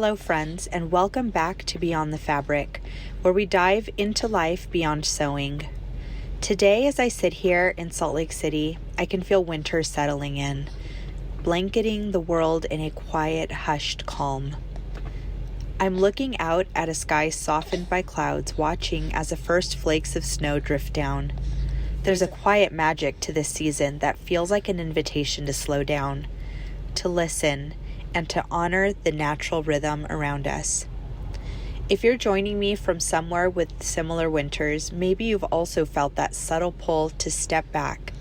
Hello, friends, and welcome back to Beyond the Fabric, where we dive into life beyond sewing. Today, as I sit here in Salt Lake City, I can feel winter settling in, blanketing the world in a quiet, hushed calm. I'm looking out at a sky softened by clouds, watching as the first flakes of snow drift down. There's a quiet magic to this season that feels like an invitation to slow down, to listen, and to honor the natural rhythm around us. If you're joining me from somewhere with similar winters, maybe you've also felt that subtle pull to step back.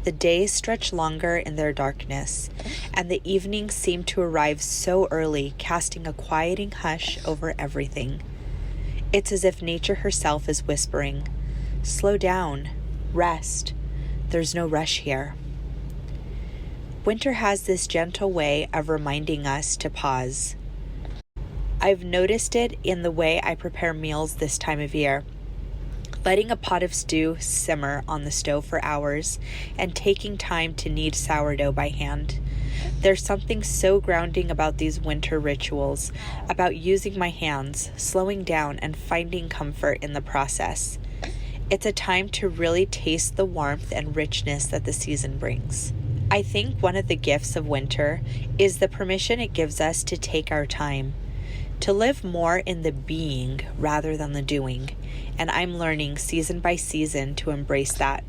The days stretch longer in their darkness, and the evenings seem to arrive so early, casting a quieting hush over everything. It's as if nature herself is whispering, "Slow down, rest, there's no rush here." Winter has this gentle way of reminding us to pause. I've noticed it in the way I prepare meals this time of year. Letting a pot of stew simmer on the stove for hours and taking time to knead sourdough by hand. There's something so grounding about these winter rituals, about using my hands, slowing down, and finding comfort in the process. It's a time to really taste the warmth and richness that the season brings. I think one of the gifts of winter is the permission it gives us to take our time, to live more in the being rather than the doing, and I'm learning season by season to embrace that.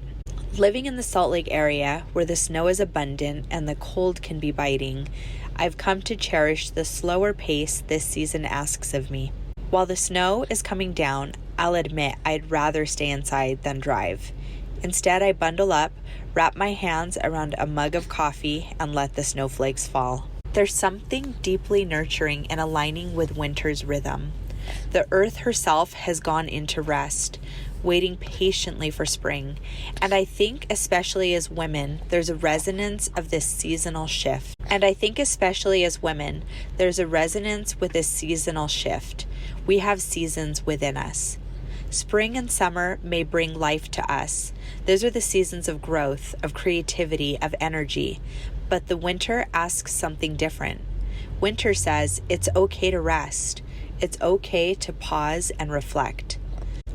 Living in the Salt Lake area, where the snow is abundant and the cold can be biting, I've come to cherish the slower pace this season asks of me. While the snow is coming down, I'll admit I'd rather stay inside than drive. Instead, I bundle up, wrap my hands around a mug of coffee, and let the snowflakes fall. There's something deeply nurturing in aligning with winter's rhythm. The earth herself has gone into rest, waiting patiently for spring. And I think especially as women, there's a resonance of this seasonal shift. with this seasonal shift. We have seasons within us. Spring and summer may bring life to us. Those are the seasons of growth, of creativity, of energy. But the winter asks something different. Winter says it's okay to rest. It's okay to pause and reflect.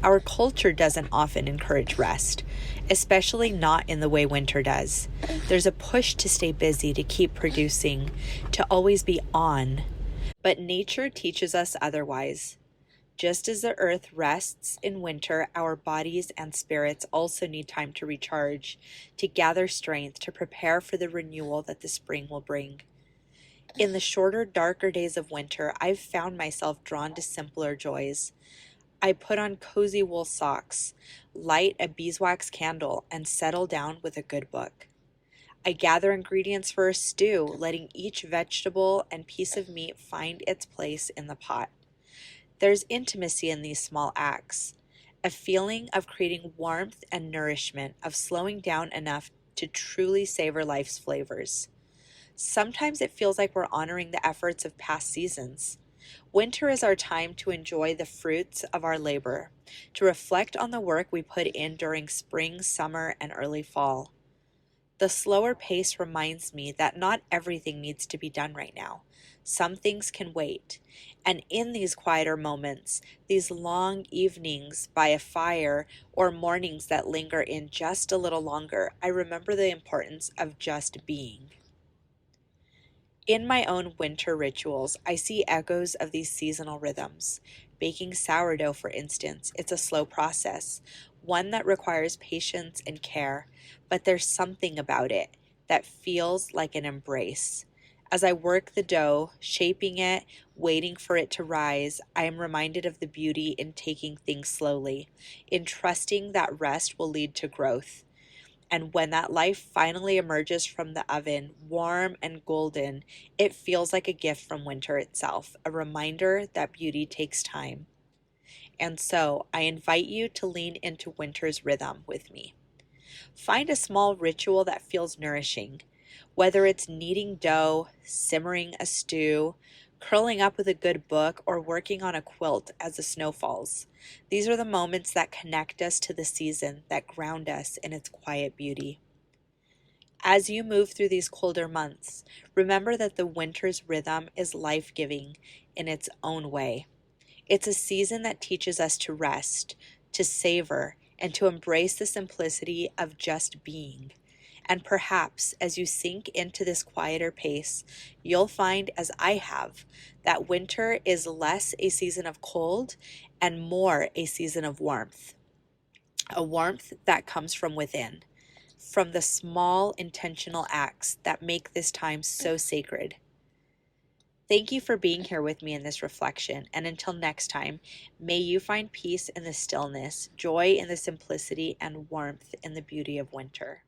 Our culture doesn't often encourage rest, especially not in the way winter does. There's a push to stay busy, to keep producing, to always be on. But nature teaches us otherwise. Just as the earth rests in winter, our bodies and spirits also need time to recharge, to gather strength, to prepare for the renewal that the spring will bring. In the shorter, darker days of winter, I've found myself drawn to simpler joys. I put on cozy wool socks, light a beeswax candle, and settle down with a good book. I gather ingredients for a stew, letting each vegetable and piece of meat find its place in the pot. There's intimacy in these small acts, a feeling of creating warmth and nourishment, of slowing down enough to truly savor life's flavors. Sometimes it feels like we're honoring the efforts of past seasons. Winter is our time to enjoy the fruits of our labor, to reflect on the work we put in during spring, summer, and early fall. The slower pace reminds me that not everything needs to be done right now. Some things can wait. And in these quieter moments, these long evenings by a fire or mornings that linger in just a little longer, I remember the importance of just being. In my own winter rituals, I see echoes of these seasonal rhythms. Baking sourdough, for instance, it's a slow process, one that requires patience and care, but there's something about it that feels like an embrace. As I work the dough, shaping it, waiting for it to rise, I am reminded of the beauty in taking things slowly, in trusting that rest will lead to growth. And when that life finally emerges from the oven, warm and golden, it feels like a gift from winter itself, a reminder that beauty takes time. And so I invite you to lean into winter's rhythm with me. Find a small ritual that feels nourishing, whether it's kneading dough, simmering a stew, curling up with a good book, or working on a quilt as the snow falls. These are the moments that connect us to the season, that ground us in its quiet beauty. As you move through these colder months, remember that the winter's rhythm is life-giving in its own way. It's a season that teaches us to rest, to savor, and to embrace the simplicity of just being. And perhaps as you sink into this quieter pace, you'll find, as I have, that winter is less a season of cold and more a season of warmth. A warmth that comes from within, from the small intentional acts that make this time so sacred. Thank you for being here with me in this reflection, and until next time, may you find peace in the stillness, joy in the simplicity, and warmth in the beauty of winter.